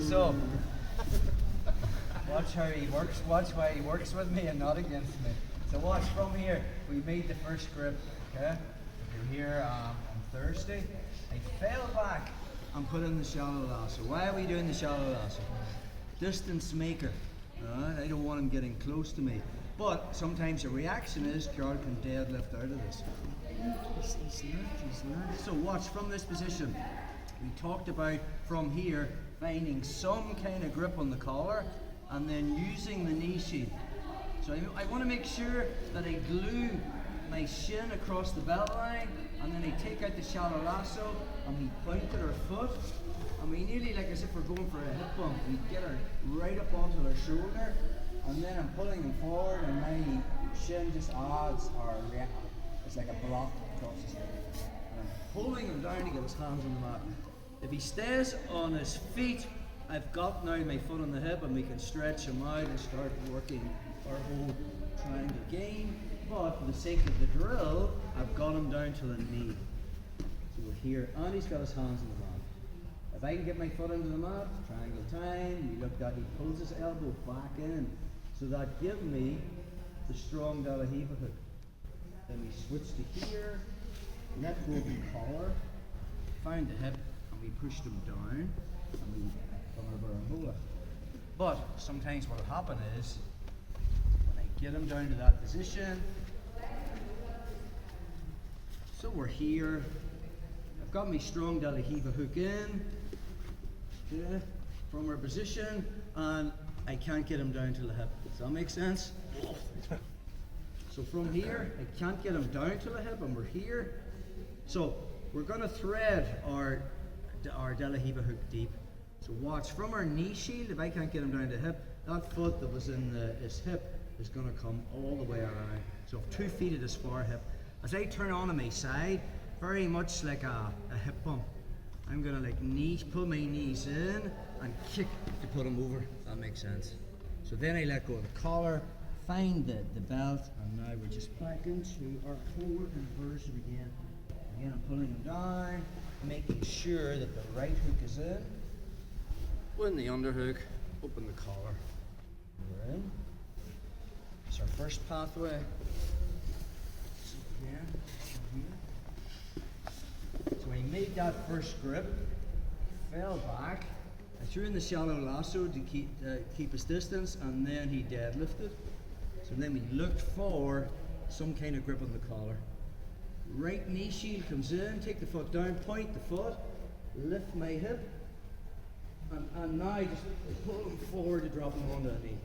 So, watch how he works, watch why he works with me and not against me. So watch from here, we made the first grip, okay? You're here on Thursday. I fell back and put in the shallow lasso. Why are we doing the shallow lasso? Distance maker, alright? I don't want him getting close to me. But sometimes the reaction is Carl can deadlift out of this. He's learned. So watch from this position. We talked about from here finding some kind of grip on the collar and then using the knee shield. So I want to make sure that I glue my shin across the belt line, and then I take out the shallow lasso and we point at our foot, and we nearly, like as if we're going for a hip bump, we get her right up onto our shoulder, and then I'm pulling him forward and my shin just adds it's like a block across his head. And I'm pulling him down to get his hands on the mat. If he stays on his feet, I've got now my foot on the hip and we can stretch him out and start working our whole triangle game. But for the sake of the drill, I've got him down to the knee. So we're here, and he's got his hands on the mat. If I can get my foot into the mat, triangle time, we looked at, he pulls his elbow back in. So that gives me the strong De La Riva hook. Then we switch to here, let go of the collar, found the hip, and we pushed him down, and we come over and hold it. But sometimes what will happen is, when I get him down to that position, so we're here, I've got my strong De La Riva hook in, okay, from our position, and I can't get him down to the hip. Does that make sense? So from here, I can't get him down to the hip, and we're here. So we're going to thread our De La Riva hook deep. So watch, from our knee shield, if I can't get him down to the hip, that foot that was in his hip is going to come all the way around. So 2 feet at his far hip. As I turn on my side, very much like a hip bump, I'm going to like pull my knees in and kick to put him over. That makes sense. So then I let go of the collar, find the belt, and now we're just back into our forward inversion again. Again, I'm pulling him down, making sure that the right hook is in. When the underhook, open the collar. We're in. It's our first pathway. So again, here. So I made that first grip, fell back. I threw in the shallow lasso to keep his distance, and then he deadlifted. So then we looked for some kind of grip on the collar. Right knee shield comes in, take the foot down, point the foot, lift my hip, and now just pull him forward to drop him onto the knee.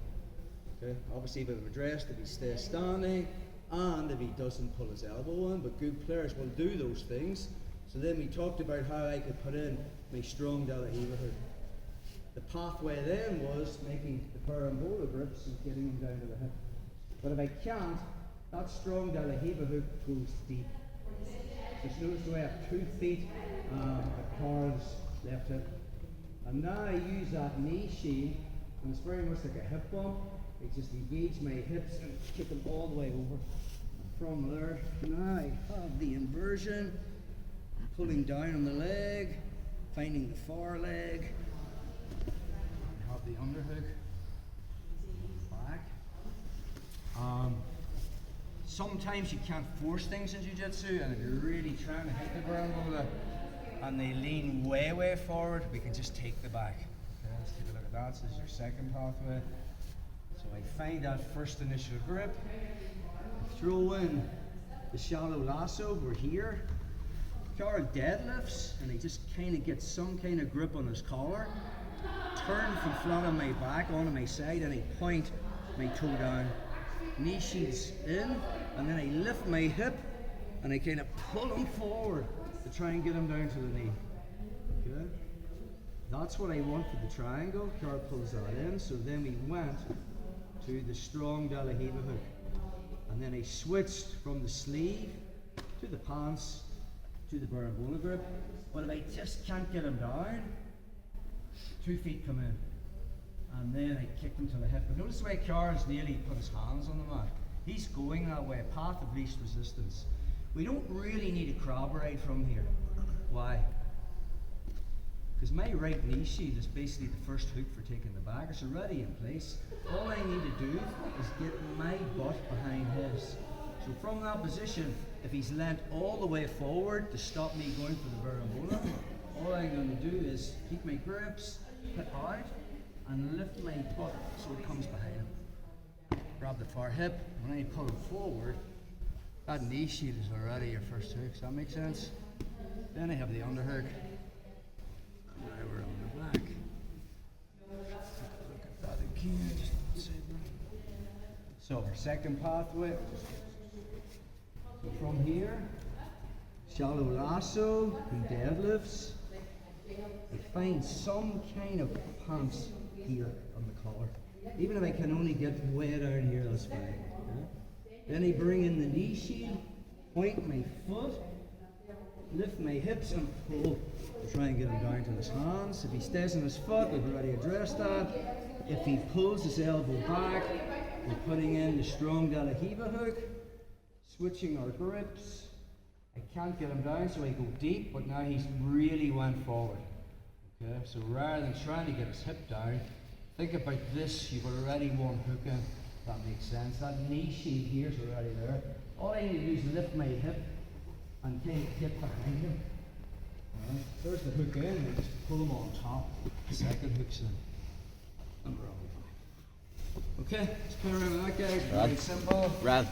Okay? Obviously, with him addressed if he stays standing and if he doesn't pull his elbow in, but good players will do those things. So then we talked about how I could put in my strong De La Riva hook. The pathway then was making the Bolo grips and getting him down to the hip. But if I can't, that strong De La Riva hook goes deep. Just notice the way I have 2 feet at Carl's left hip. And now I use that knee shield, and it's very much like a hip bump. I just engage my hips and kick them all the way over. From there, now I have the inversion, pulling down on the leg, finding the far leg, I have the underhook, back. Sometimes you can't force things in jiu-jitsu, and if you're really trying to hit the ground and they lean way forward, we can just take the back. Okay, let's take a look at that. So this is your second pathway. So I find that first initial grip, throw in the shallow lasso, we're here. Carl deadlifts, and he just kind of gets some kind of grip on his collar. Turn from flat on my back onto my side, and I point my toe down. Knee shield's in, and then I lift my hip, and I kind of pull him forward to try and get him down to the knee. Okay? That's what I want for the triangle. Carl pulls that in, so then we went to the strong De La Riva hook. And then I switched from the sleeve to the pants to the Bolo grip. But if I just can't get him down, 2 feet come in. And then I kicked him to the hip. But notice the way Carl's nearly put his hands on the mat. He's going that way, path of least resistance. We don't really need a crab ride from here. Why? Because my right knee shield is basically the first hook for taking the back. It's already in place. All I need to do is get my butt behind his. So from that position, if he's leant all the way forward to stop me going for the berimbolo, all I'm going to do is keep my grips, hip out, and lift my butt so it comes behind him. Grab the far hip. When I pull it forward, that knee shield is already your first hook. Does that make sense? Then I have the underhook. And now we're on the back. Look at that again. Just say that. So our second pathway. So from here, shallow lasso and deadlifts. I find some kind of pants here on the collar. Even if I can only get way down here, that's fine. Yeah? Then I bring in the knee shield, point my foot, lift my hips and pull to try and get him down to his hands. If he stays on his foot, we've already addressed that. If he pulls his elbow back, we're putting in the strong De La Riva hook, switching our grips. I can't get him down, so I go deep, but now he's really went forward. Okay, so rather than trying to get his hip down, think about this. You've already one hook in. That makes sense. That knee shield here is already there. All I need to do is lift my hip and kind of get behind him. Alright, there's the hook in, and just pull him on top. The second hook's in. And we're all fine. Okay, let's play around with that, guys. Very simple. Rad.